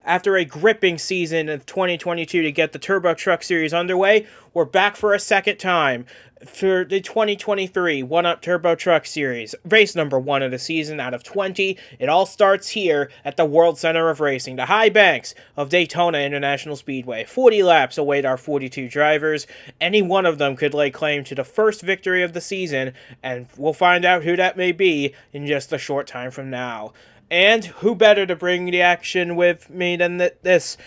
After a gripping season of 2022 to get the Turbo Truck Series underway, we're back for a second time for the 2023 One-Up Turbo Truck Series, race number 1 of the season out of 20. It all starts here at the World Center of Racing, the high banks of Daytona International Speedway. 40 laps await our 42 drivers. Any one of them could lay claim to the first victory of the season, and we'll find out who that may be in just a short time from now. And who better to bring the action with me than this?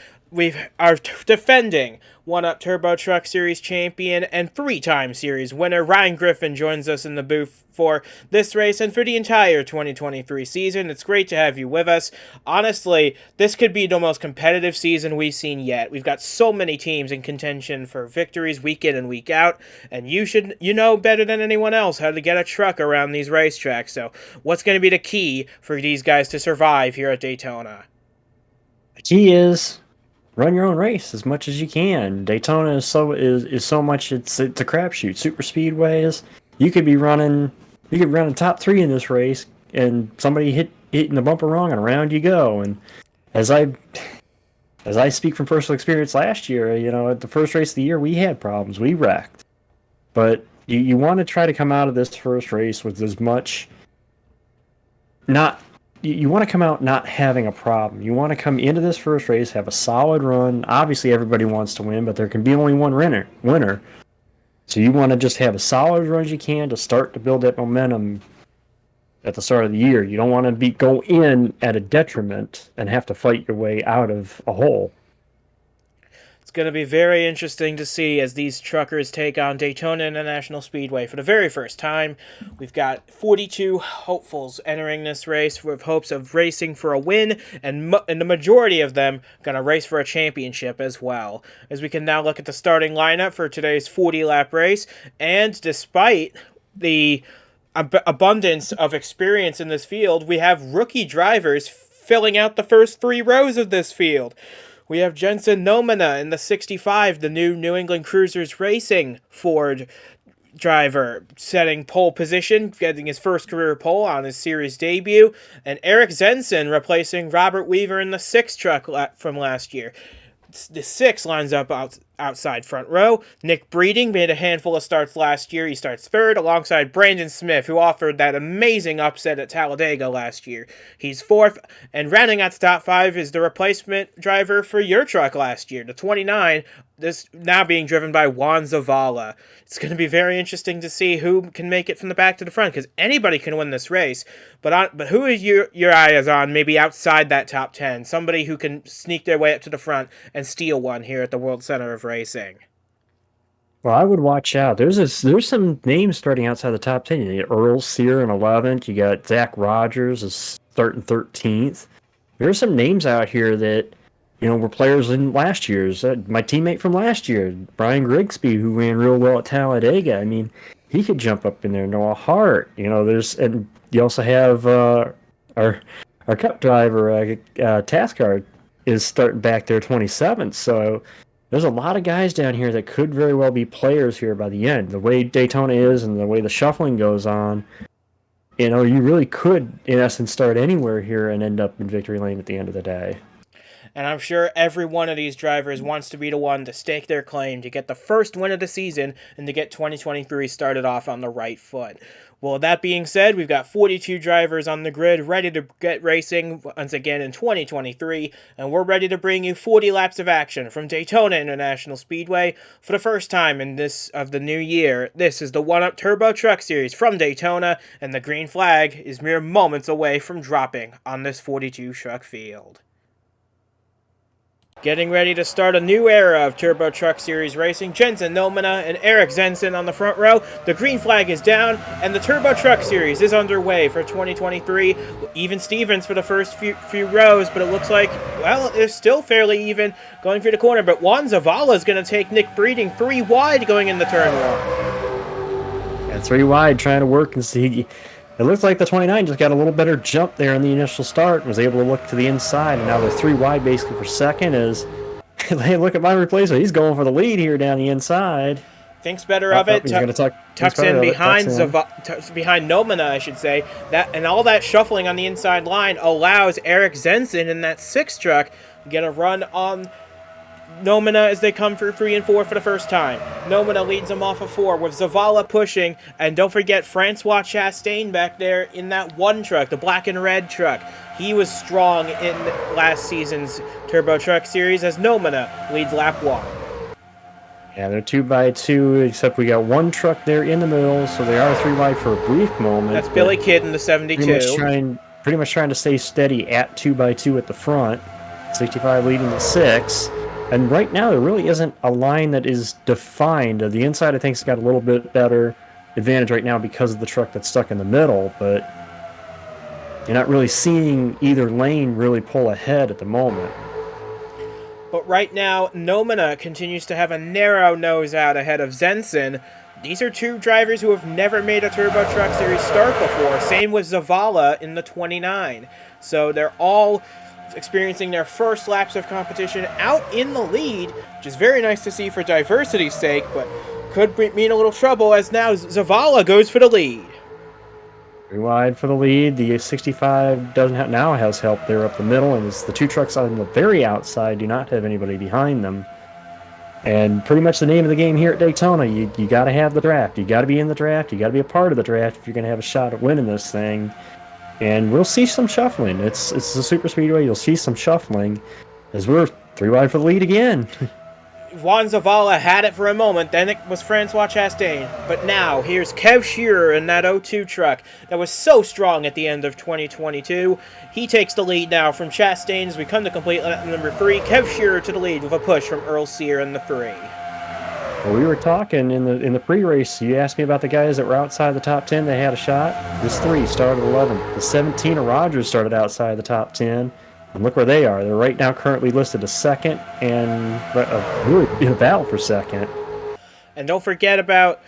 Our defending One-Up Turbo Truck Series champion and 3-time series winner Ryan Griffin joins us in the booth for this race and for the entire 2023 season. It's great to have you with us. Honestly, this could be the most competitive season we've seen yet. We've got so many teams in contention for victories week in and week out, and you know better than anyone else how to get a truck around these racetracks. So what's going to be the key for these guys to survive here at Daytona? The key is run your own race as much as you can. Daytona is so much. It's a crapshoot. Super speedways, you could run top 3 in this race, and somebody hitting the bumper wrong, and around you go. And as I speak from personal experience, last year, at the first race of the year, we had problems. We wrecked, but you want to try to come out of this first race with as much not. You want to come out not having a problem. You want to come into this first race, have a solid run. Obviously, everybody wants to win, but there can be only one winner. So you want to just have a solid run as you can to start to build that momentum at the start of the year. You don't want to go in at a detriment and have to fight your way out of a hole. It's going to be very interesting to see as these truckers take on Daytona International Speedway for the very first time. We've got 42 hopefuls entering this race with hopes of racing for a win, and the majority of them going to race for a championship as well. As we can now look at the starting lineup for today's 40-lap race, and despite the abundance of experience in this field, we have rookie drivers filling out the first 3 rows of this field. We have Jensen Nomina in the 65, the new New England Cruisers Racing Ford driver, setting pole position, getting his first career pole on his series debut, and Eric Zenson replacing Robert Weaver in the 6 truck from last year. The 6 lines up outside front row. Nick Breeding made a handful of starts last year. He starts 3rd alongside Brandon Smith, who offered that amazing upset at Talladega last year. He's 4th, and rounding out the top 5 is the replacement driver for your truck last year, the 29, this now being driven by Juan Zavala. It's going to be very interesting to see who can make it from the back to the front, because anybody can win this race, but who is your eyes on maybe outside that top 10? Somebody who can sneak their way up to the front and steal one here at the World Center of Racing. Well, I would watch out. There's some names starting outside the top 10. You got Earl Sear in 11th. You got Zach Rogers is starting 13th. There's some names out here that were players in last year's. My teammate from last year, Brian Grigsby, who ran real well at Talladega. I mean, he could jump up in there. Noah Hart. And you also have our Cup driver, Taskard, is starting back there 27th. So there's a lot of guys down here that could very well be players here by the end. The way Daytona is and the way the shuffling goes on, you really could, in essence, start anywhere here and end up in victory lane at the end of the day. And I'm sure every one of these drivers wants to be the one to stake their claim to get the first win of the season and to get 2023 started off on the right foot. Well, that being said, we've got 42 drivers on the grid ready to get racing once again in 2023, and we're ready to bring you 40 laps of action from Daytona International Speedway for the first time in this of the new year. This is the One-Up Turbo Truck Series from Daytona, and the green flag is mere moments away from dropping on this 42 truck field. Getting ready to start a new era of Turbo Truck Series racing, Jensen Nomina and Eric Zenson on the front row. The green flag is down, and the Turbo Truck Series is underway for 2023. Even Stevens for the first few rows, but it looks like, well, it's still fairly even going through the corner. But Juan Zavala is going to take Nick Breeding 3 wide going into turn 1. Yeah, 3 wide, trying to work and see. It looks like the 29 just got a little better jump there in the initial start and was able to look to the inside, and now they're 3 wide basically for second as hey, look at my replacement. He's going for the lead here down the inside. Thinks better of it. Tucks in behind Nomina, I should say. And all that shuffling on the inside line allows Eric Zenson in that 6 truck get a run on Nomina as they come through 3 and 4 for the first time. Nomina leads them off of 4 with Zavala pushing, and don't forget Francois Chastain back there in that one truck, the black and red truck. He was strong in last season's Turbo Truck Series as Nomina leads lap 1. Yeah, they're 2x2, except we got one truck there in the middle, so they are 3 wide for a brief moment. That's Billy Kidd in the 72. Pretty much trying to stay steady at 2x2 at the front. 65 leading the 6. And right now, there really isn't a line that is defined. The inside, I think, has got a little bit better advantage right now because of the truck that's stuck in the middle, but you're not really seeing either lane really pull ahead at the moment. But right now, Nomina continues to have a narrow nose out ahead of Zenson. These are two drivers who have never made a Turbo Truck Series start before. Same with Zavala in the 29. So they're all experiencing their first laps of competition out in the lead, which is very nice to see for diversity's sake, but could mean a little trouble as now Zavala goes for the lead. 3 wide for the lead. The 65 now has help there up the middle, and it's the 2 trucks on the very outside do not have anybody behind them. And pretty much the name of the game here at Daytona, you got to have the draft. You got to be in the draft. You got to be a part of the draft if you're going to have a shot at winning this thing. And we'll see some shuffling. It's a super speedway. You'll see some shuffling as we're 3 wide for the lead again. Juan Zavala had it for a moment, then it was Francois Chastain. But now, here's Kev Shearer in that 02 truck that was so strong at the end of 2022. He takes the lead now from Chastain as we come to complete lap number 3. Kev Shearer to the lead with a push from Earl Sear in the 3. Well, we were talking in the pre-race. You asked me about the guys that were outside the top 10 that had a shot. This 3 started 11. The 17 of Rogers started outside the top 10. And look where they are. They're right now currently listed as second and really in a battle for second. And don't forget about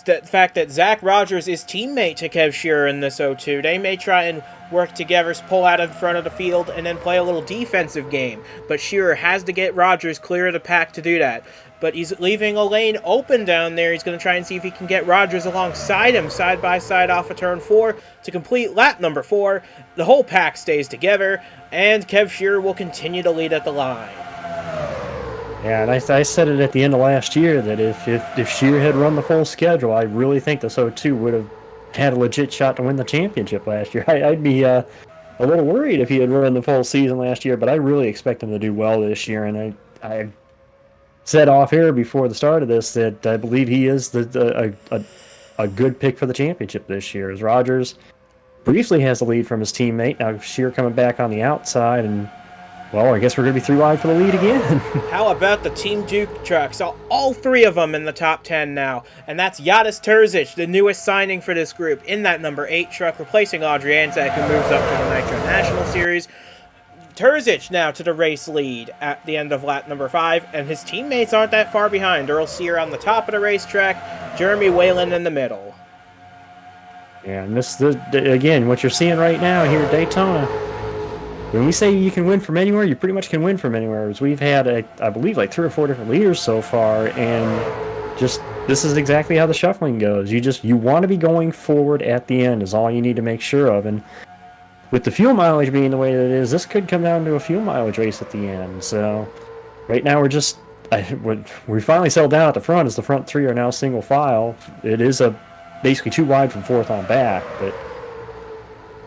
the fact that Zach Rogers is teammate to Kev Shearer in this 02. They may try and work together, pull out in front of the field, and then play a little defensive game. But Shearer has to get Rogers clear of the pack to do that. But he's leaving a lane open down there. He's going to try and see if he can get Rogers alongside him, side by side off of turn 4 to complete lap number 4. The whole pack stays together, and Kev Shearer will continue to lead at the line. Yeah, and I said it at the end of last year that if Shearer had run the full schedule, I really think this 02 would have had a legit shot to win the championship last year. I'd be a little worried if he had run the full season last year, but I really expect him to do well this year, and I said off air before the start of this that I believe he is a good pick for the championship this year. As Rogers briefly has the lead from his teammate. Now Shearer coming back on the outside, and well, I guess we're going to be 3 wide for the lead again. How about the Team Duke trucks? All 3 of them in the top 10 now. And that's Yadis Terzic, the newest signing for this group, in that number 8 truck, replacing Audrey Anzac, who moves up to the Nitro National Series. Terzic now to the race lead at the end of lap number 5, and his teammates aren't that far behind. Earl Sear on the top of the racetrack, Jeremy Whalen in the middle. Yeah, and this again, what you're seeing right now here at Daytona, when we say you can win from anywhere, you pretty much can win from anywhere. As we've had, I believe, like 3 or 4 different leaders so far, and just this is exactly how the shuffling goes. You want to be going forward at the end is all you need to make sure of, and with the fuel mileage being the way that it is, this could come down to a fuel mileage race at the end. So right now we finally settled down at the front as the front 3 are now single file. It is basically 2 wide from 4th on back,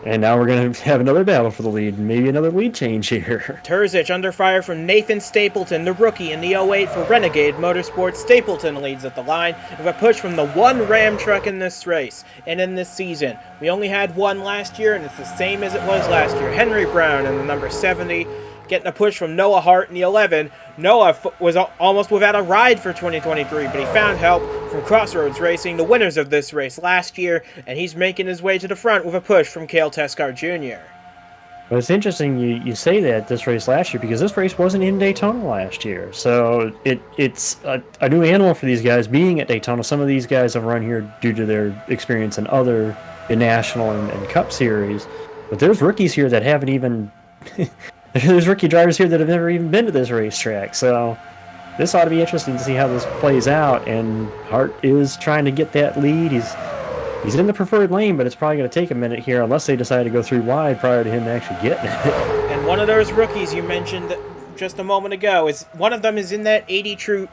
and now we're going to have another battle for the lead, and maybe another lead change here. Terzic under fire from Nathan Stapleton, the rookie in the 08 for Renegade Motorsports. Stapleton leads at the line with a push from the one Ram truck in this race and in this season. We only had one last year, and it's the same as it was last year. Henry Brown in the number 70, getting a push from Noah Hart in the 11. Noah was almost without a ride for 2023, but he found help from Crossroads Racing, the winners of this race last year, and he's making his way to the front with a push from Cale Tescar Jr. Well, it's interesting you say that this race last year, because this race wasn't in Daytona last year. So it's a new animal for these guys being at Daytona. Some of these guys have run here due to their experience in other National and Cup series, but there's rookies here that haven't even... There's rookie drivers here that have never even been to this racetrack, so this ought to be interesting to see how this plays out. And Hart is trying to get that lead. He's in the preferred lane, but it's probably going to take a minute here unless they decide to go 3 wide prior to him actually getting it. And one of those rookies you mentioned just a moment ago. Is one of them is in that 82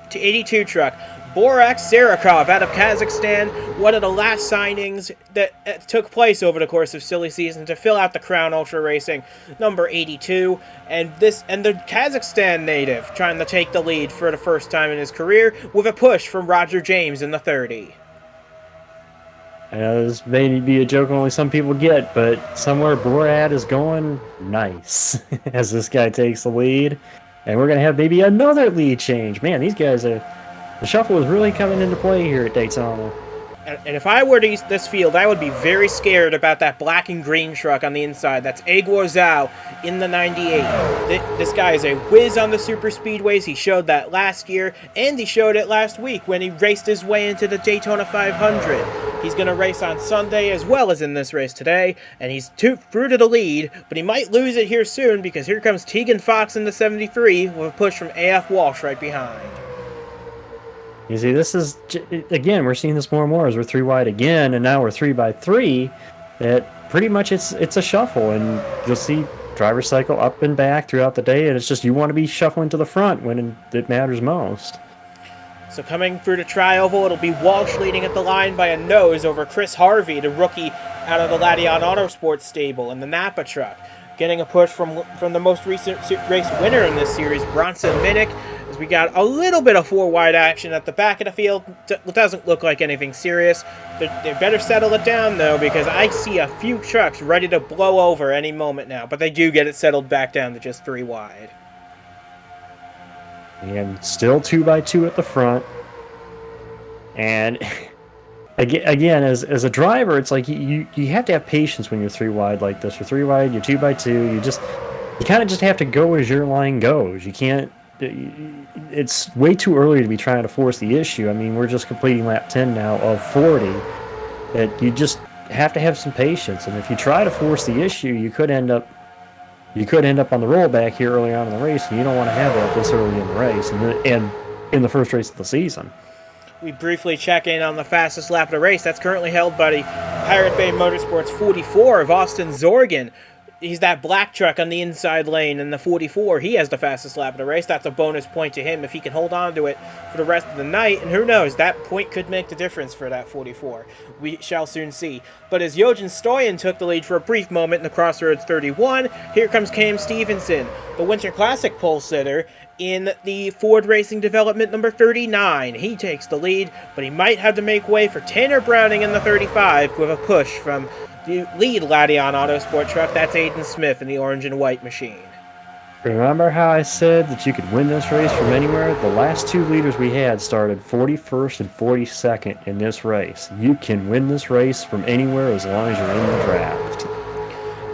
truck. Borak Sarakov out of Kazakhstan, one of the last signings that took place over the course of silly season to fill out the Crown Ultra Racing number 82, and the Kazakhstan native trying to take the lead for the first time in his career with a push from Roger James in the 30. I know this may be a joke only some people get, but somewhere Borat is going nice as this guy takes the lead. And we're going to have maybe another lead change. Man, these guys are... The shuffle is really coming into play here at Daytona. And if I were to use this field, I would be very scared about that black and green truck on the inside. That's Egor Zhao in the 98. This guy is a whiz on the super speedways. He showed that last year, and he showed it last week when he raced his way into the Daytona 500. He's going to race on Sunday as well as in this race today, and he's through to the lead, but he might lose it here soon because here comes Tegan Fox in the 73 with a push from AF Walsh right behind. You see, this is, again, we're seeing this more and more as we're 3 wide again, and now we're 3 by 3, that pretty much it's a shuffle, and you'll see drivers cycle up and back throughout the day, and it's just you want to be shuffling to the front when it matters most. So coming through the tri-oval, it'll be Walsh leading at the line by a nose over Chris Harvey, the rookie out of the Ladion Autosports stable in the Napa truck. Getting a push from the most recent race winner in this series, Bronson Minnick, as we got a little bit of 4 wide action at the back of the field. It doesn't look like anything serious. They better settle it down, though, because I see a few trucks ready to blow over any moment now. But they do get it settled back down to just 3 wide. And still 2 by 2 at the front. And again, as a driver, it's like you have to have patience when you're 3 wide like this. You're 3 wide, you're 2 by 2. You kind of just have to go as your line goes. You can't. It's way too early to be trying to force the issue. I mean, we're just completing lap 10 now of 40. That you just have to have some patience. And if you try to force the issue, you could end up on the rollback here early on in the race, and you don't want to have that this early in the race and in the first race of the season. We briefly check in on the fastest lap of the race. That's currently held by the Pirate Bay Motorsports 44 of Austin Zorgan. He's that black truck on the inside lane in the 44. He has the fastest lap of the race. That's a bonus point to him if he can hold on to it for the rest of the night. And who knows, that point could make the difference for that 44. We shall soon see. But as Jojen Stoyan took the lead for a brief moment in the Crossroads 31, here comes Cam Stevenson, the Winter Classic pole sitter in the Ford Racing Development number 39. He takes the lead, but he might have to make way for Tanner Browning in the 35 with a push from the lead Ladion Autosport truck. That's Aiden Smith in the orange and white machine. Remember how I said that you could win this race from anywhere? The last 2 leaders we had started 41st and 42nd in this race. You can win this race from anywhere as long as you're in the draft.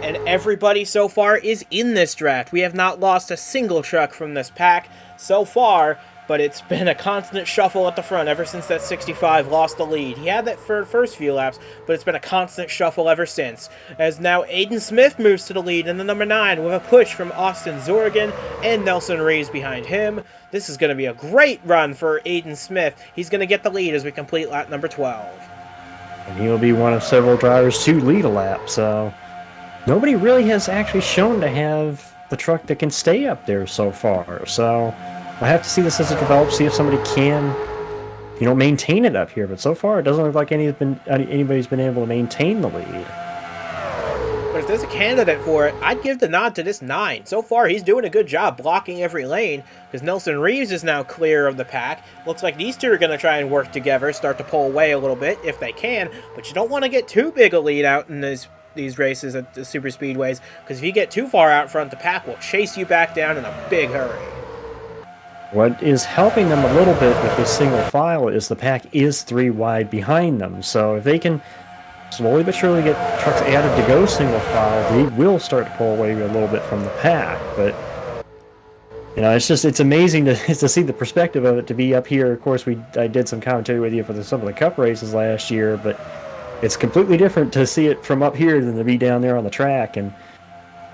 And everybody so far is in this draft. We have not lost a single truck from this pack so far, but it's been a constant shuffle at the front ever since that 65 lost the lead. He had that for the first few laps, but it's been a constant shuffle ever since. As now Aiden Smith moves to the lead in the number 9 with a push from Austin Zorgan and Nelson Reeves behind him. This is going to be a great run for Aiden Smith. He's going to get the lead as we complete lap number 12. And he'll be one of several drivers to lead a lap, so nobody really has actually shown to have the truck that can stay up there so far, so I have to see this as it develops, see if somebody can, maintain it up here. But so far, it doesn't look like anybody's been able to maintain the lead. But if there's a candidate for it, I'd give the nod to this 9. So far, he's doing a good job blocking every lane, because Nelson Reeves is now clear of the pack. Looks like these two are going to try and work together, start to pull away a little bit if they can, but you don't want to get too big a lead out in these races at the super speedways, because if you get too far out front, the pack will chase you back down in a big hurry. What is helping them a little bit with this single file is the pack is 3 wide behind them. So if they can slowly but surely get trucks added to go single file, they will start to pull away a little bit from the pack. But it's amazing to see the perspective of it, to be up here. Of course, I did some commentary with you for some of the Cup races last year, but it's completely different to see it from up here than to be down there on the track. And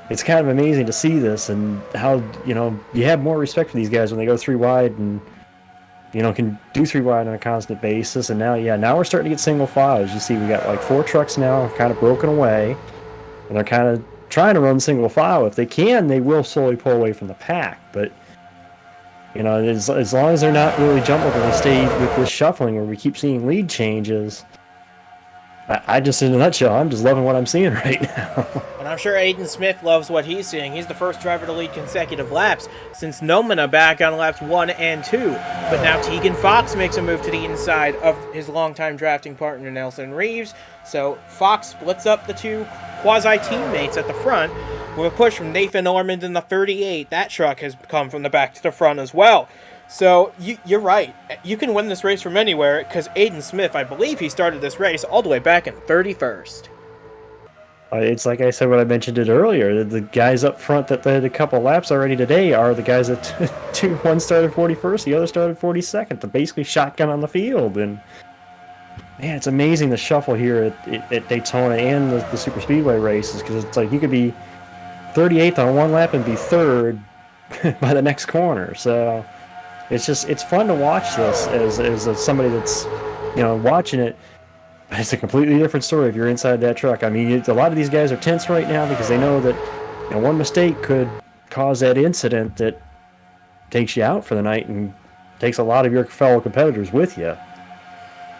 it's kind of amazing to see this, and how, you have more respect for these guys when they go 3 wide and, can do 3 wide on a constant basis. And now we're starting to get single file. As you see, we got like 4 trucks now kind of broken away, and they're kind of trying to run single file. If they can, they will slowly pull away from the pack. But You know, as long as they're not really jumbled and they stay with this shuffling where we keep seeing lead changes, I just, in a nutshell, I'm just loving what I'm seeing right now. And I'm sure Aiden Smith loves what he's seeing. He's the first driver to lead consecutive laps since Nomina back on laps 1 and 2. But now Tegan Fox makes a move to the inside of his longtime drafting partner Nelson Reeves. So Fox splits up the two quasi-teammates at the front with a push from Nathan Ormond in the 38. That truck has come from the back to the front as well. So you're right. You can win this race from anywhere because Aiden Smith, I believe he started this race all the way back in 31st. It's like I said when I mentioned it earlier. The guys up front that had a couple laps already today are the guys that one started 41st, the other started 42nd. They're basically shotgun on the field. And man, it's amazing the shuffle here at Daytona and the Super Speedway races, because it's like you could be 38th on one lap and be third by the next corner. So it's fun to watch this as somebody that's watching it. It's a completely different story if you're inside that truck. I mean, a lot of these guys are tense right now because they know that one mistake could cause that incident that takes you out for the night and takes a lot of your fellow competitors with you.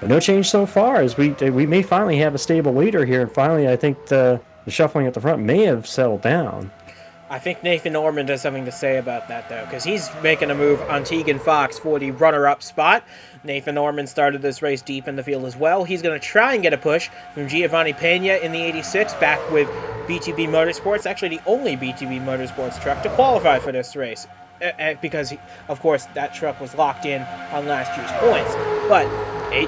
But no change so far, as we may finally have a stable leader here, and finally I think the shuffling at the front may have settled down. I think Nathan Ormond has something to say about that, though, because he's making a move on Tegan Fox for the runner-up spot. Nathan Ormond started this race deep in the field as well. He's going to try and get a push from Giovanni Pena in the 86, back with BTB Motorsports, actually the only BTB Motorsports truck to qualify for this race, because, of course, that truck was locked in on last year's points. But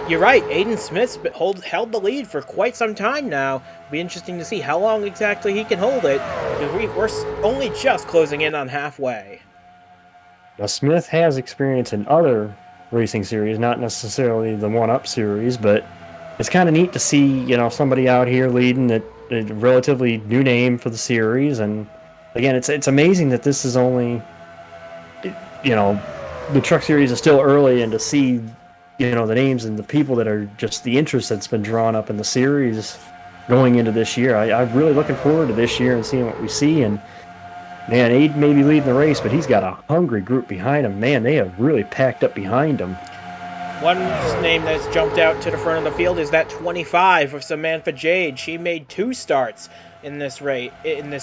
you're right, Aiden Smith's held the lead for quite some time now. It'll be interesting to see how long exactly he can hold it, because we're only just closing in on halfway. Now, Smith has experience in other racing series, not necessarily the one-up series, but it's kind of neat to see, somebody out here leading a relatively new name for the series. And again, it's amazing that this is only, the truck series is still early, and to see the names and the people that are just the interest that's been drawn up in the series going into this year. I'm really looking forward to this year and seeing what we see. And man, Aiden may be leading the race, but he's got a hungry group behind him. Man, they have really packed up behind him. One name that's jumped out to the front of the field is that 25 of Samantha Jade. She made 2 starts in this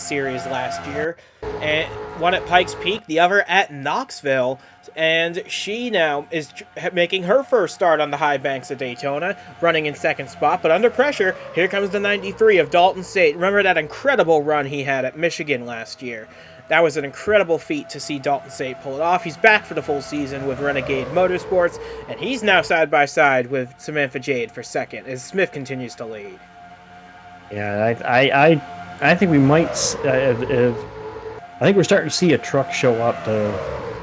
series last year, and one at Pikes Peak, the other at Knoxville, and she now is making her first start on the high banks of Daytona, running in second spot. But under pressure, here comes the 93 of Dalton State. Remember that incredible run he had at Michigan last year? That was an incredible feat to see Dalton State pull it off. He's back for the full season with Renegade Motorsports, and he's now side by side with Samantha Jade for second as Smith continues to lead. Yeah, I think we might. I think we're starting to see a truck show up to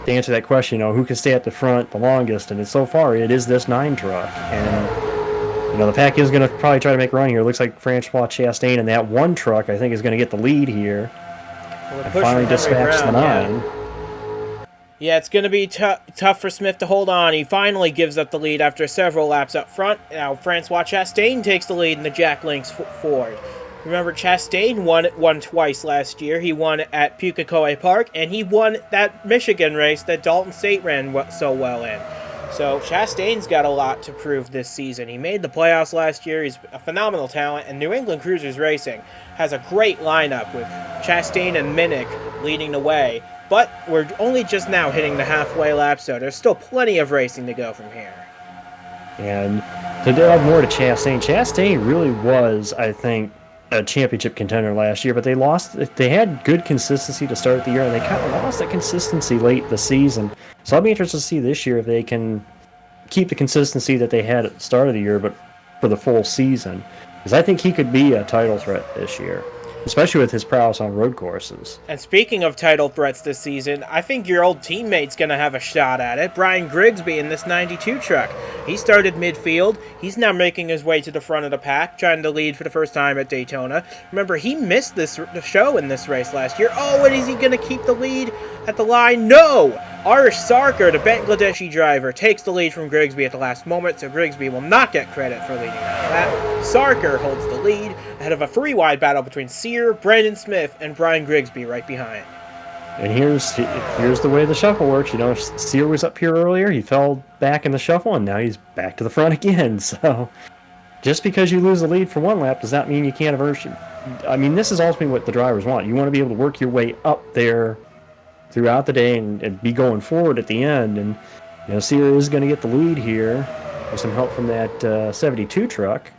answer that question. Who can stay at the front the longest? And so far, it is this 9 truck. And the pack is going to probably try to make a run here. It looks like Francois Chastain and that 1 truck, I think, is going to get the lead here. And finally dispatch the 9. Yeah, it's going to be tough for Smith to hold on. He finally gives up the lead after several laps up front. Now, Francois Chastain takes the lead in the Jack Links Ford. Remember, Chastain won twice last year. He won at Pukekohe Park, and he won that Michigan race that Dalton State ran so well in. So Chastain's got a lot to prove this season. He made the playoffs last year. He's a phenomenal talent, and New England Cruisers Racing has a great lineup with Chastain and Minnick leading the way. But we're only just now hitting the halfway lap, so there's still plenty of racing to go from here. And to delve more to Chastain really was, I think, a championship contender last year, but they lost. They had good consistency to start the year, and they kind of lost that consistency late the season. So I'll be interested to see this year if they can keep the consistency that they had at the start of the year, but for the full season. Because I think he could be a title threat this year, especially with his prowess on road courses. And speaking of title threats this season, I think your old teammate's going to have a shot at it. Brian Grigsby in this 92 truck. He started midfield. He's now making his way to the front of the pack, trying to lead for the first time at Daytona. Remember, he missed the show in this race last year. Oh, and is he going to keep the lead at the line? No! Arish Sarkar, the Bangladeshi driver, takes the lead from Grigsby at the last moment, so Grigsby will not get credit for leading that. Sarkar holds the lead ahead of a 3-wide battle between Sear, Brandon Smith, and Brian Grigsby right behind. And here's the way the shuffle works. You know, Sear was up here earlier. He fell back in the shuffle, and now he's back to the front again. So just because you lose the lead for one lap does not mean you can't eventually. I mean, this is ultimately what the drivers want. You want to be able to work your way up there throughout the day and be going forward at the end. And you know, Sear is going to get the lead here with some help from that 72 truck.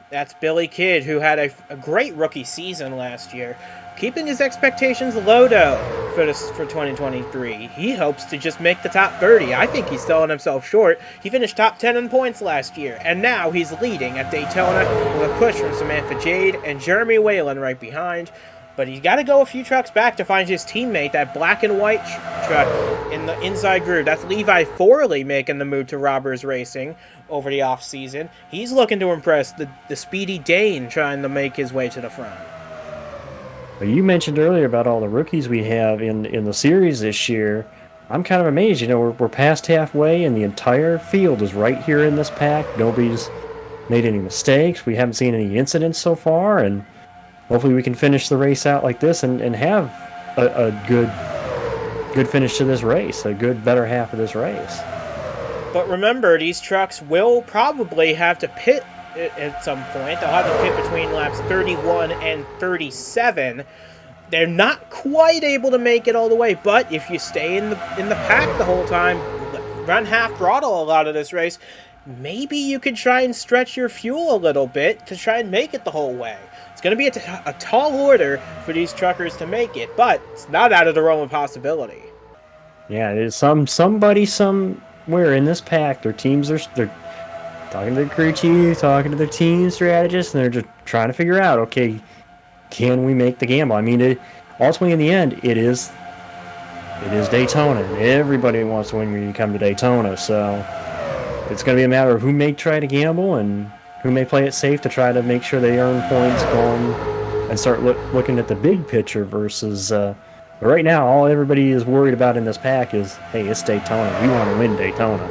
That's Billy Kidd, who had a great rookie season last year, keeping his expectations low, though, for 2023. He hopes to just make the top 30. I think he's selling himself short. He finished top 10 in points last year, and now he's leading at Daytona with a push from Samantha Jade and Jeremy Whalen right behind. But he's got to go a few trucks back to find his teammate, that black and white truck in the inside groove. That's Levi Forley making the move to Robbers Racing over the offseason. He's looking to impress the speedy Dane trying to make his way to the front. Well, you mentioned earlier about all the rookies we have in the series this year. I'm kind of amazed. You know, we're past halfway, and the entire field is right here in this pack. Nobody's made any mistakes. We haven't seen any incidents so far, and hopefully we can finish the race out like this and have a good finish to this race, a good, better half of this race. But remember, these trucks will probably have to pit at some point. They'll have to pit between laps 31 and 37. They're not quite able to make it all the way, but if you stay in the pack the whole time, run half throttle a lot of this race, maybe you could try and stretch your fuel a little bit to try and make it the whole way. It's going to be a tall order for these truckers to make it, but it's not out of the realm of possibility. Yeah, it is somebody somewhere in this pack. Their teams they're talking to the crew chief, talking to their team strategists, and they're just trying to figure out, okay, can we make the gamble? I mean, ultimately in the end, it is Daytona, and everybody wants to win when you come to Daytona. So it's going to be a matter of who may try to gamble and who may play it safe to try to make sure they earn points going and start looking at the big picture versus. But right now, all everybody is worried about in this pack is, hey, it's Daytona. We want to win Daytona.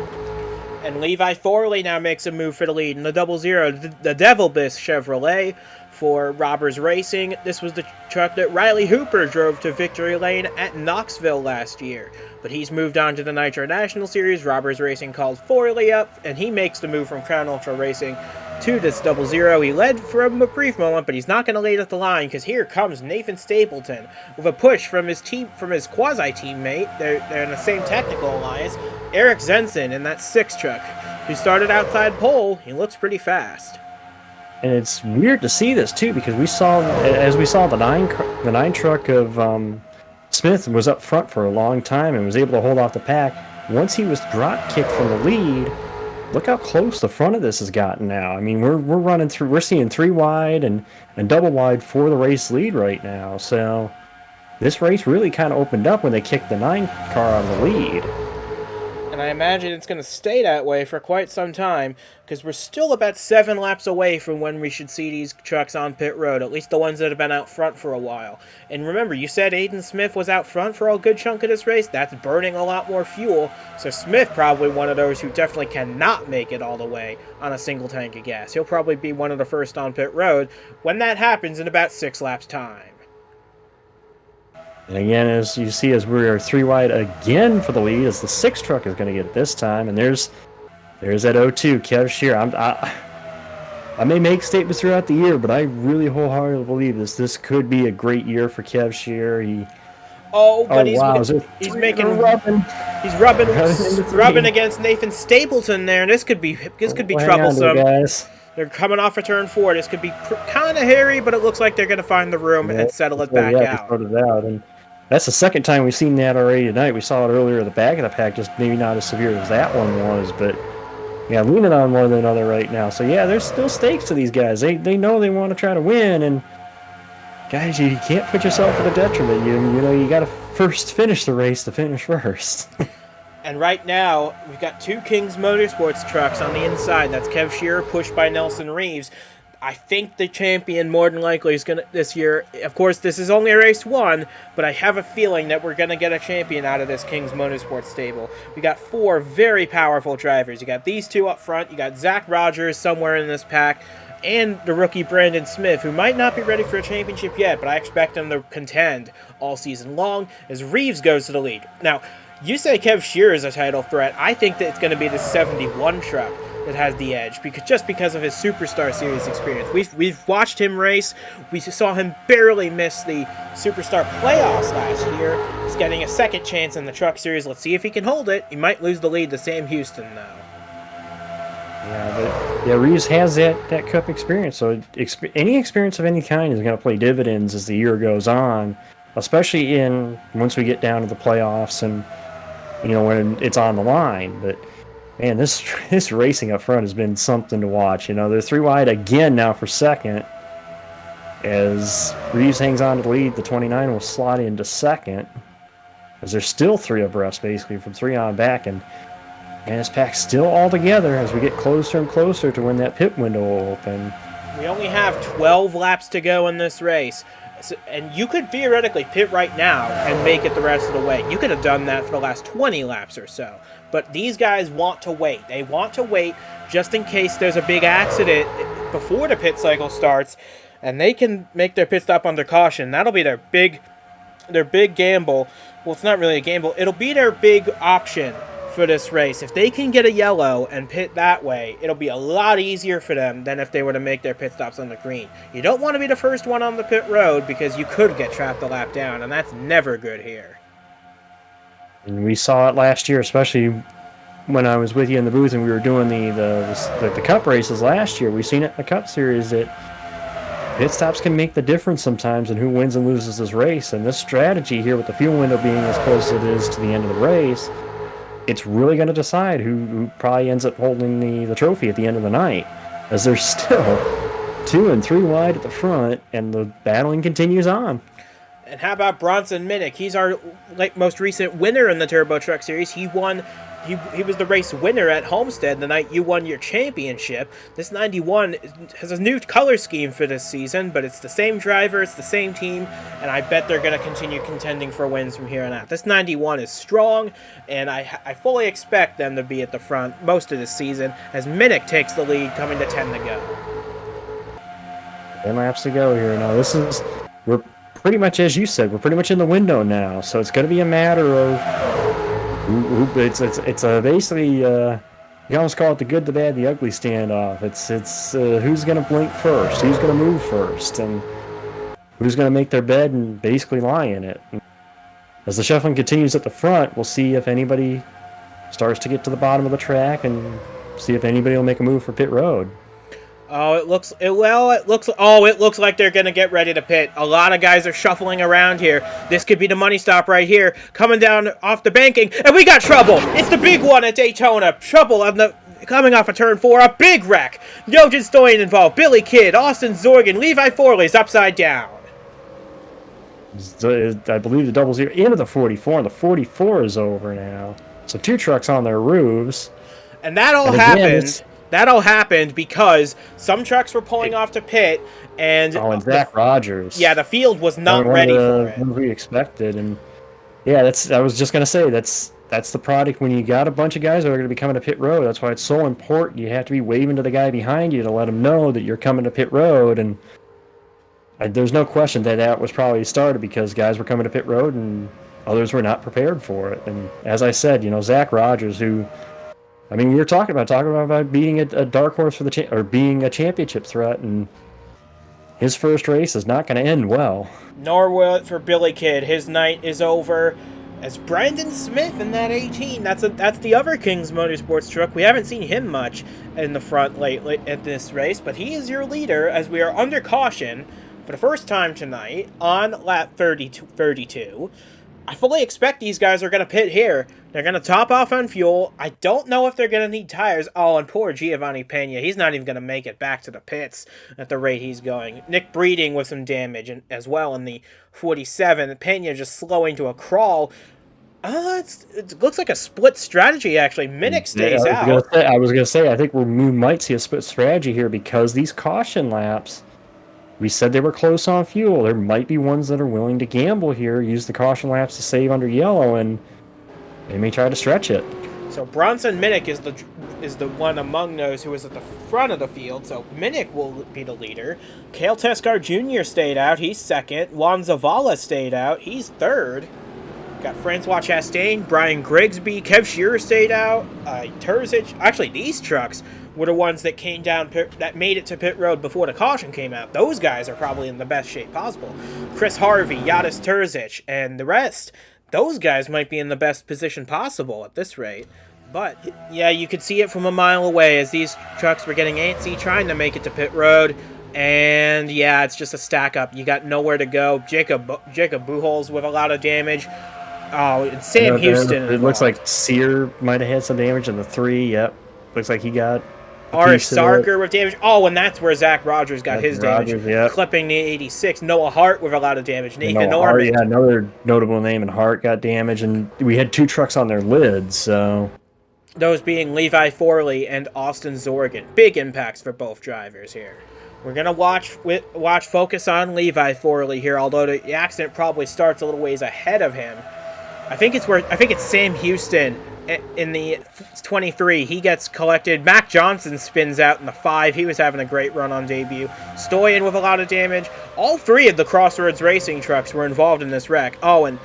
And Levi Forley now makes a move for the lead in the 00, the Devil Biss Chevrolet for Robbers Racing. This was the truck that Riley Hooper drove to victory lane at Knoxville last year. But he's moved on to the Nitro National Series. Robbers Racing called Forley up, and he makes the move from Crown Ultra Racing to this 00. He led from a brief moment, but he's not going to lead at the line because here comes Nathan Stapleton with a push from his quasi-teammate. They're in the same technical alliance, Eric Zenson in that 6 truck, who started outside pole. He looks pretty fast. And it's weird to see this too, because we saw the 9 truck of Smith was up front for a long time and was able to hold off the pack. Once he was drop kicked from the lead, look how close the front of this has gotten now. I mean, we're seeing 3 wide and double wide for the race lead right now. So this race really kind of opened up when they kicked the 9 car out of the lead. And I imagine it's going to stay that way for quite some time, because we're still about 7 laps away from when we should see these trucks on pit road, at least the ones that have been out front for a while. And remember, you said Aiden Smith was out front for a good chunk of this race. That's burning a lot more fuel, so Smith probably one of those who definitely cannot make it all the way on a single tank of gas. He'll probably be one of the first on pit road when that happens in about 6 laps' time. And again, as you see, as we are 3 wide again for the lead, as the 6 truck is going to get it this time. And there's that 02, Kev Shear. I may make statements throughout the year, but I really wholeheartedly believe this could be a great year for Kev Shear. He's rubbing against Nathan Stapleton there. This could be troublesome. Guys. They're coming off a turn 4. This could be kind of hairy, but it looks like they're going to find the room and settle it back out. And that's the second time we've seen that already tonight. We saw it earlier at the back of the pack, just maybe not as severe as that one was, but yeah, leaning on one another right now. So yeah, there's still stakes to these guys. They know they want to try to win, and guys, you can't put yourself at a detriment. You got to first finish the race to finish first. And right now, we've got 2 Kings Motorsports trucks on the inside. That's Kev Shearer, pushed by Nelson Reeves. I think the champion more than likely is going to this year. Of course, this is only a race 1, but I have a feeling that we're going to get a champion out of this Kings Motorsports stable. We got 4 very powerful drivers. You got these 2 up front. You got Zach Rogers somewhere in this pack. and the rookie Brandon Smith, who might not be ready for a championship yet, but I expect him to contend all season long as Reeves goes to the lead. Now, you say Kev Shearer is a title threat. I think that it's going to be the 71 truck that has the edge, because of his Superstar Series experience. We've watched him race. We saw him barely miss the Superstar playoffs last year. He's getting a second chance in the Truck Series. Let's see if he can hold it. He might lose the lead to Sam Houston, though. Yeah, Reeves has that Cup experience, so any experience of any kind is going to play dividends as the year goes on, especially once we get down to the playoffs and when it's on the line. But man, this racing up front has been something to watch. They're 3 wide again now for second as Reeves hangs on to the lead. The 29 will slot into second as they're still 3 abreast basically from 3 on back, and this pack's still all together as we get closer and closer to when that pit window will open. We only have 12 laps to go in this race. And you could theoretically pit right now and make it the rest of the way. You could have done that for the last 20 laps or so. But these guys want to wait. They want to wait just in case there's a big accident before the pit cycle starts. And they can make their pit stop under caution. That'll be their big gamble. Well, it's not really a gamble. It'll be their big option for this race. If they can get a yellow and pit that way, it'll be a lot easier for them than if they were to make their pit stops on the green. You don't want to be the first one on the pit road because you could get trapped a lap down, and that's never good here. And we saw it last year, especially when I was with you in the booth and we were doing the Cup races last year. We've seen it in the Cup Series that pit stops can make the difference sometimes in who wins and loses this race. And this strategy here with the fuel window being as close as it is to the end of the race, it's really going to decide who probably ends up holding the trophy at the end of the night, as there's still 2 and 3 wide at the front, and the battling continues on. And how about Bronson Minnick? He's our most recent winner in the Turbo Truck Series. He won. He was the race winner at Homestead the night you won your championship. This 91 has a new color scheme for this season, but it's the same driver, it's the same team, and I bet they're going to continue contending for wins from here on out. This 91 is strong, and I fully expect them to be at the front most of this season as Minnick takes the lead, coming to 10 to go. 10 laps to go here. Now we're pretty much, as you said, we're pretty much in the window now, so it's going to be a matter of it's basically you almost call it the good, the bad, the ugly standoff. It's who's going to blink first, who's going to move first, and who's going to make their bed and basically lie in it. As the shuffling continues at the front, we'll see if anybody starts to get to the bottom of the track and see if anybody will make a move for pit road. Oh, it looks like they're going to get ready to pit. A lot of guys are shuffling around here. This could be the money stop right here. Coming down off the banking, and we got trouble. It's the big one at Daytona. Trouble coming off of turn 4. A big wreck. Jojen Stoyan involved. Billy Kidd, Austin Zorgan, Levi Forley's upside down. I believe the double zero into the 44, and the 44 is over now. So 2 trucks on their roofs. And that all happened. That all happened because some trucks were pulling off to pit, and Zach Rogers. Yeah, the field was not ready for it. We expected, and yeah, I was just gonna say that's the product when you got a bunch of guys that are going to be coming to pit road. That's why it's so important. You have to be waving to the guy behind you to let him know that you're coming to pit road, and there's no question that was probably started because guys were coming to pit road and others were not prepared for it. And as I said, Zach Rogers, who. I mean, we were talking about being a dark horse for or being a championship threat, and his first race is not going to end well. Nor will it for Billy Kidd. His night is over. As Brandon Smith in that 18, that's the other Kings Motorsports truck. We haven't seen him much in the front lately at this race, but he is your leader as we are under caution for the first time tonight on lap 32. I fully expect these guys are going to pit here. They're going to top off on fuel. I don't know if they're going to need tires. Oh, and poor Giovanni Pena. He's not even going to make it back to the pits at the rate he's going. Nick Breeding with some damage as well in the 47. Pena just slowing to a crawl. It looks like a split strategy, actually. Minnick stays out. I was going to say, I think we might see a split strategy here because these caution laps, we said they were close on fuel. There might be ones that are willing to gamble here, use the caution laps to save under yellow, and they may try to stretch it. So Bronson Minnick is the one among those who is at the front of the field. So Minnick will be the leader. Cale Teskar Jr. stayed out. He's second. Juan Zavala stayed out. He's third. Got Francois Chastain, Brian Grigsby, Kev Shearer stayed out. Terzic. Actually, these trucks were the ones that came down that made it to pit road before the caution came out. Those guys are probably in the best shape possible. Chris Harvey, Yadis Terzic, and the rest. Those guys might be in the best position possible at this rate. But, yeah, you could see it from a mile away as these trucks were getting antsy trying to make it to pit road. And, yeah, it's just a stack up. You got nowhere to go. Jacob Buchholz with a lot of damage. Oh, and Sam Houston. It looks like Sear might have had some damage in the 3. Yep. Looks like he got Arish Sarker with damage. Oh, and that's where Zach Rogers got his damage. Yep. Clipping the 86. Noah Hart with a lot of damage. Nathan Norman. Hart, yeah, another notable name, and Hart got damage. And we had 2 trucks on their lids, so... Those being Levi Forley and Austin Zorgan. Big impacts for both drivers here. We're going to focus on Levi Forley here, although the accident probably starts a little ways ahead of him. I think it's Sam Houston in the 23. He gets collected. Mac Johnson spins out in the 5. He was having a great run on debut. Stoyan with a lot of damage. All 3 of the Crossroads Racing trucks were involved in this wreck. Oh, and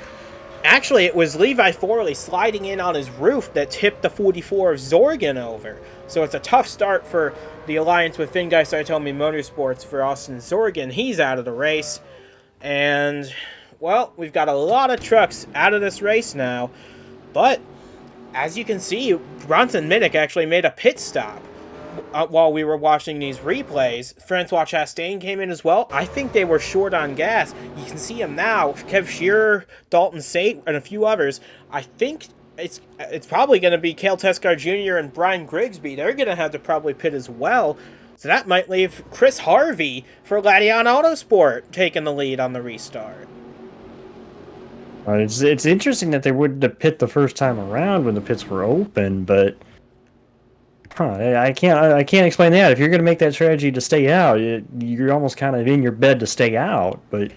actually it was Levi Forley sliding in on his roof that tipped the 44 of Zorgan over. So it's a tough start for the alliance with Finguy Saitomi Motorsports for Austin Zorgan. He's out of the race. And... well, we've got a lot of trucks out of this race now, but as you can see, Bronson Minnick actually made a pit stop while we were watching these replays. Francois Chastain came in as well. I think they were short on gas. You can see him now. Kev Shearer, Dalton Sate, and a few others. I think it's probably going to be Cale Teskar Jr. and Brian Grigsby. They're going to have to probably pit as well. So that might leave Chris Harvey for Latian Autosport taking the lead on the restart. It's interesting that they wouldn't have pit the first time around when the pits were open, but I can't explain that. If you're going to make that strategy to stay out, you're almost kind of in your bed to stay out. But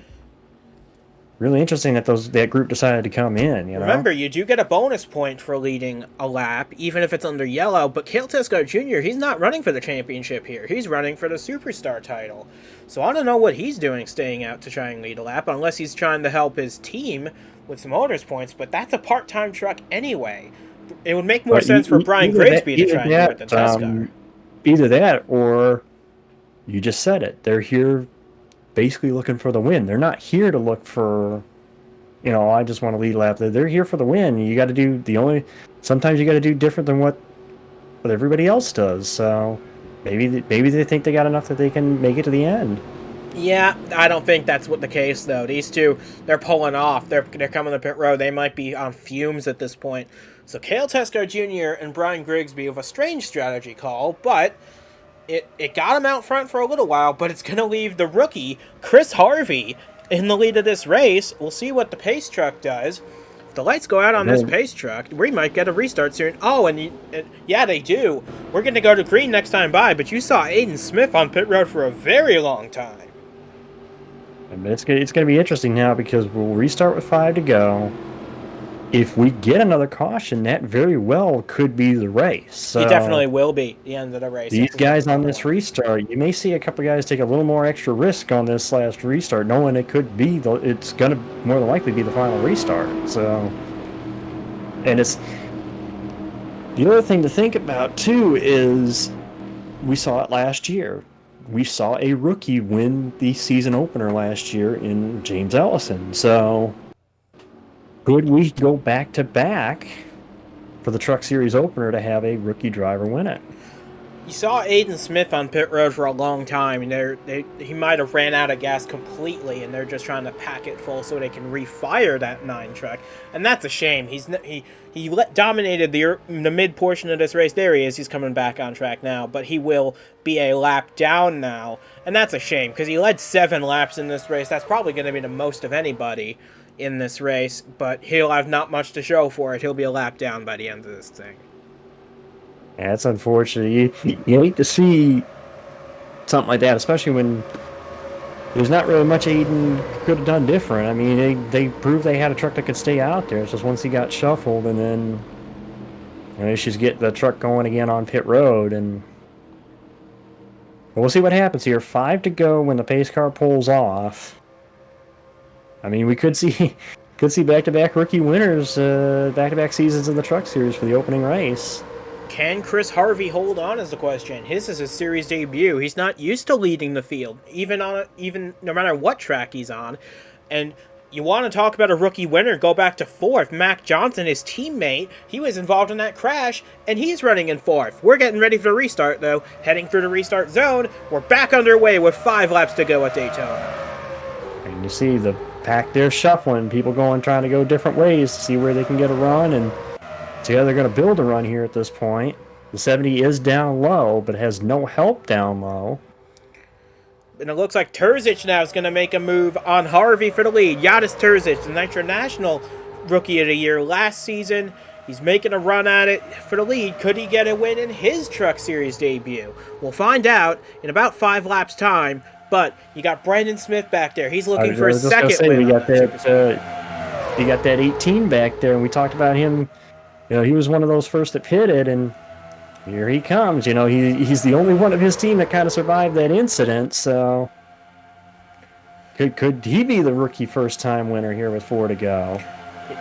really interesting that that group decided to come in. You know? Remember, you do get a bonus point for leading a lap, even if it's under yellow. But Cale Teskar Jr., he's not running for the championship here. He's running for the Superstar title. So I don't know what he's doing staying out to try and lead a lap, unless he's trying to help his team with some owners points, but that's a part-time truck anyway. It would make more sense for Brian Grigsby to try and do it than Teskar. Either that, or you just said it. They're here basically looking for the win. They're not here to look for, I just want to lead a lap. They're here for the win. You got to do sometimes you got to do different than what everybody else does. So maybe they think they got enough that they can make it to the end. Yeah, I don't think that's what the case, though. These two, they're pulling off. They're coming to pit road. They might be on fumes at this point. So Cale Teskar Jr. and Brian Grigsby with a strange strategy call, but it got him out front for a little while, but it's going to leave the rookie, Chris Harvey, in the lead of this race. We'll see what the pace truck does. If the lights go out on this pace truck, we might get a restart soon. Oh, and yeah, they do. We're going to go to green next time by, but you saw Aiden Smith on pit road for a very long time. It's going to be interesting now because we'll restart with 5 to go. If we get another caution, that very well could be the race. So it definitely will be the end of the race. These guys on this restart, you may see a couple guys take a little more extra risk on this last restart, knowing it's going to more than likely be the final restart. So, and it's the other thing to think about too is we saw it last year. We saw a rookie win the season opener last year in James Ellison. So could we go back to back for the Truck Series opener to have a rookie driver win it? You saw Aiden Smith on pit road for a long time, and he might have ran out of gas completely, and they're just trying to pack it full so they can refire that 9 truck, and that's a shame. He dominated the mid portion of this race. There he is. He's coming back on track now, but he will be a lap down now, and that's a shame because he led 7 laps in this race. That's probably going to be the most of anybody in this race, but he'll have not much to show for it. He'll be a lap down by the end of this thing. Yeah, it's unfortunate. You hate to see something like that, especially when there's not really much Aiden could have done different. I mean, they proved they had a truck that could stay out there. It's just once he got shuffled, and then She's getting the truck going again on pit road, and we'll see what happens here. 5 to go when the pace car pulls off. I mean, we could see back-to-back rookie winners, back-to-back seasons in the Truck Series for the opening race. Can Chris Harvey hold on is the question. His is his series debut. He's not used to leading the field, even no matter what track he's on. And you want to talk about a rookie winner, go back to 4th. Mac Johnson, his teammate, he was involved in that crash, and he's running in 4th. We're getting ready for the restart, though. Heading through the restart zone. We're back underway with 5 laps to go at Daytona. And you see the pack there shuffling, people trying to go different ways to see where they can get a run, and see how they're going to build a run here at this point. The 70 is down low, but has no help down low. And it looks like Terzic now is going to make a move on Harvey for the lead. Yadis Terzic, the Nitro National Rookie of the Year last season. He's making a run at it for the lead. Could he get a win in his Truck Series debut? We'll find out in about 5 laps' time. But you got Brandon Smith back there. He's looking for a second win. You got that 18 back there, and we talked about him. He was one of those first that pitted, and here he comes. He's the only one of his team that kind of survived that incident. So could he be the rookie first-time winner here with 4 to go?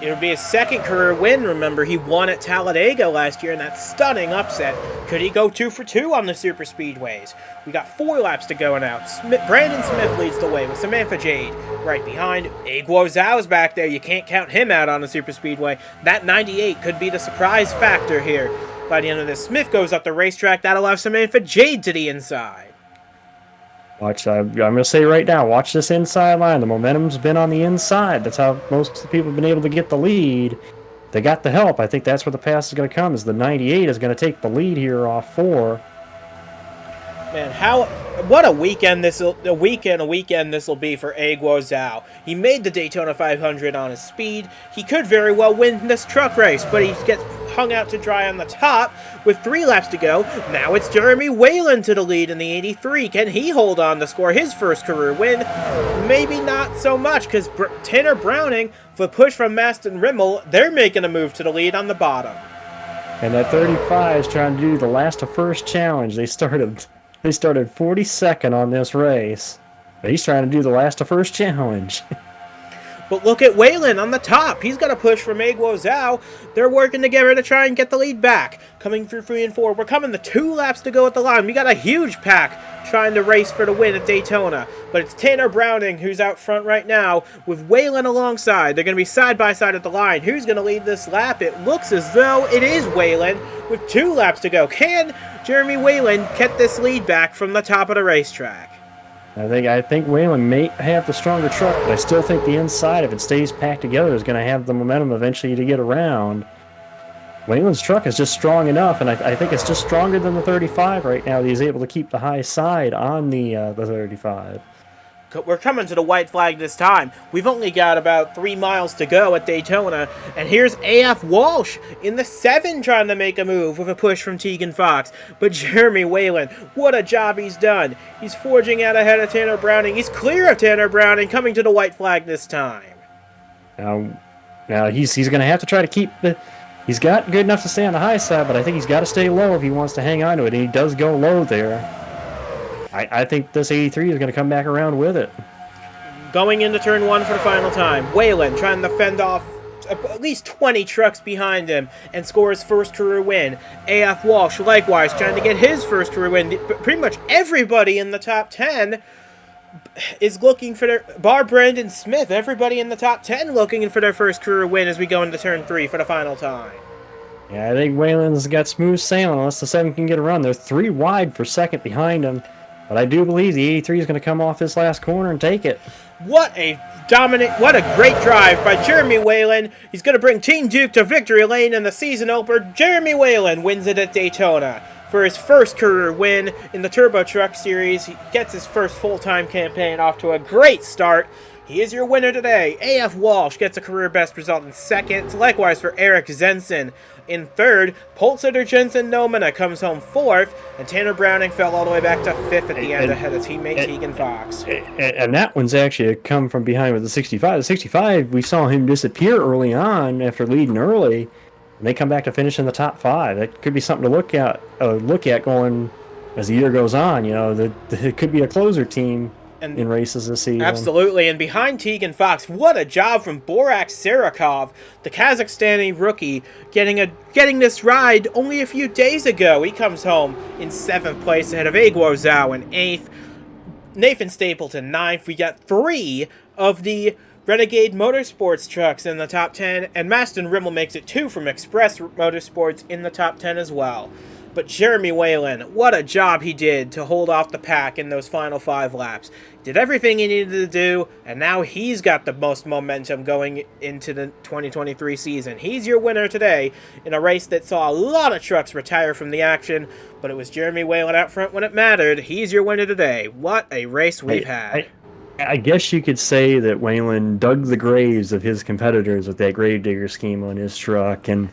It would be his second career win. Remember, he won at Talladega last year in that stunning upset. Could he go 2 for 2 on the super speedways? We got 4 laps to go now. Brandon Smith leads the way with Samantha Jade right behind. Aguo Zhao's back there. You can't count him out on the super speedway. That 98 could be the surprise factor here. By the end of this, Smith goes up the racetrack. That allows Samantha Jade to the inside. I'm going to say right now, watch this inside line. The momentum's been on the inside. That's how most of the people have been able to get the lead. They got the help. I think that's where the pass is going to come, is the 98 is going to take the lead here off 4. Man, what a weekend this will be for Aguo Zhao. He made the Daytona 500 on his speed. He could very well win this truck race, but he gets hung out to dry on the top with 3 laps to go. Now it's Jeremy Whalen to the lead in the 83. Can he hold on to score his first career win? Maybe not so much, because Tanner Browning, for push from Maston Rimmel, they're making a move to the lead on the bottom. And that 35 is trying to do the last to first challenge. They started 42nd on this race. But he's trying to do the last to first challenge. But look at Whalen on the top. He's got a push from Aguo Zhao. They're working together to try and get the lead back. Coming through 3 and 4. We're coming to 2 laps to go at the line. We got a huge pack trying to race for the win at Daytona. But it's Tanner Browning who's out front right now with Whalen alongside. They're going to be side by side at the line. Who's going to lead this lap? It looks as though it is Whalen with 2 laps to go. Can Jeremy Whalen get this lead back from the top of the racetrack? I think Whalen may have the stronger truck, but I still think the inside, if it stays packed together, is going to have the momentum eventually to get around. Whalen's truck is just strong enough, and I think it's just stronger than the 35 right now. He's able to keep the high side on the 35. We're coming to the white flag this time. We've only got about 3 miles to go at Daytona. And here's A.F. Walsh in the 7 trying to make a move with a push from Tegan Fox. But Jeremy Whalen, what a job he's done. He's forging out ahead of Tanner Browning. He's clear of Tanner Browning, coming to the white flag this time. Now he's going to have to try to keep the... He's got good enough to stay on the high side, but I think he's got to stay low if he wants to hang on to it. And he does go low there. I think this 83 is going to come back around with it. Going into turn 1 for the final time. Whalen trying to fend off at least 20 trucks behind him and score his first career win. A.F. Walsh likewise trying to get his first career win. Pretty much everybody in the top 10 is looking for their... bar Brandon Smith, everybody in the top 10 looking for their first career win as we go into turn 3 for the final time. Yeah, I think Whalen's got smooth sailing unless the 7 can get a run. They're 3 wide for second behind him. But I do believe the 83 is going to come off this last corner and take it. What a great drive by Jeremy Whalen. He's going to bring Team Duke to victory lane in the season opener. Jeremy Whalen wins it at Daytona for his first career win in the Turbo Truck Series. He gets his first full-time campaign off to a great start. He is your winner today. A.F. Walsh gets a career best result in second. Likewise for Eric Zenson in third. Polsitter Jensen Nomina comes home fourth. And Tanner Browning fell all the way back to fifth at the end ahead of teammate Tegan Fox. And that one's actually come from behind with the 65. The 65, we saw him disappear early on after leading early. and they come back to finish in the top 5. That could be something to look at going as the year goes on. You know, it could be a closer team And in races this season. absolutely, and behind Tegan Fox, what a job from Borak Sarakov, the Kazakhstani rookie, getting this ride only a few days ago. He comes home in 7th place ahead of Egor Zhao in 8th, Nathan Stapleton 9th. We got 3 of the Renegade Motorsports trucks in the top 10, and Maston Rimmel makes it 2 from Express Motorsports in the top 10 as well. But Jeremy Whalen, what a job he did to hold off the pack in those final 5 laps. Did everything he needed to do, and now he's got the most momentum going into the 2023 season. He's your winner today in a race that saw a lot of trucks retire from the action, but it was Jeremy Whalen out front when it mattered. He's your winner today. What a race we've had. I guess you could say that Whalen dug the graves of his competitors with that gravedigger scheme on his truck, and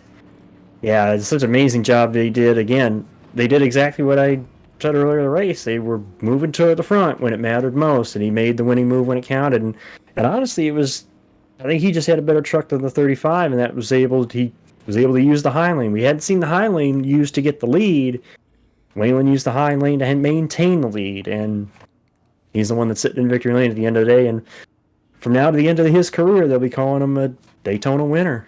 yeah, it's such an amazing job they did. Again, they did exactly what I said earlier in the race. They were moving toward the front when it mattered most, and he made the winning move when it counted. And honestly, I think he just had a better truck than the 35, and he was able to use the high lane. We hadn't seen the high lane used to get the lead. Whalen used the high lane to maintain the lead, and he's the one that's sitting in victory lane at the end of the day. And from now to the end of his career, they'll be calling him a Daytona winner.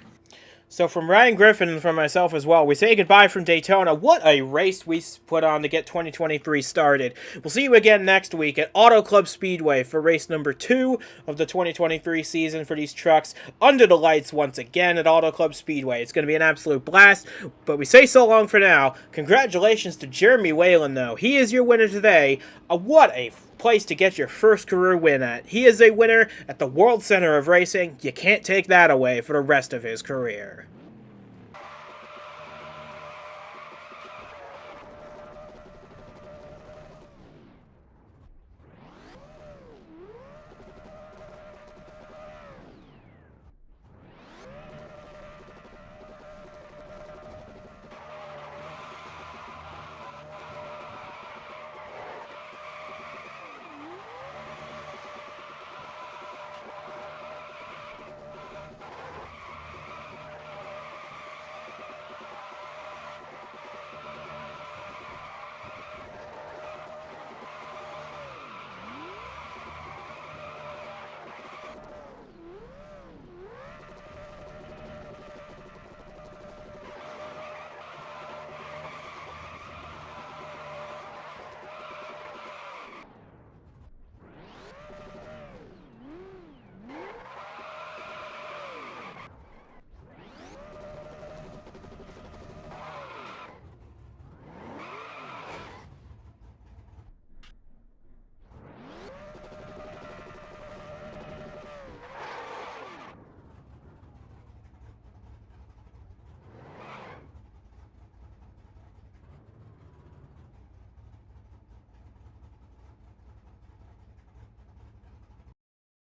So from Ryan Griffin and from myself as well, we say goodbye from Daytona. What a race we put on to get 2023 started. We'll see you again next week at Auto Club Speedway for race number 2 of the 2023 season for these trucks. Under the lights once again at Auto Club Speedway. It's going to be an absolute blast, but we say so long for now. Congratulations to Jeremy Whalen, though. He is your winner today. What a place to get your first career win at. He is a winner at the World Center of Racing. You can't take that away for the rest of his career.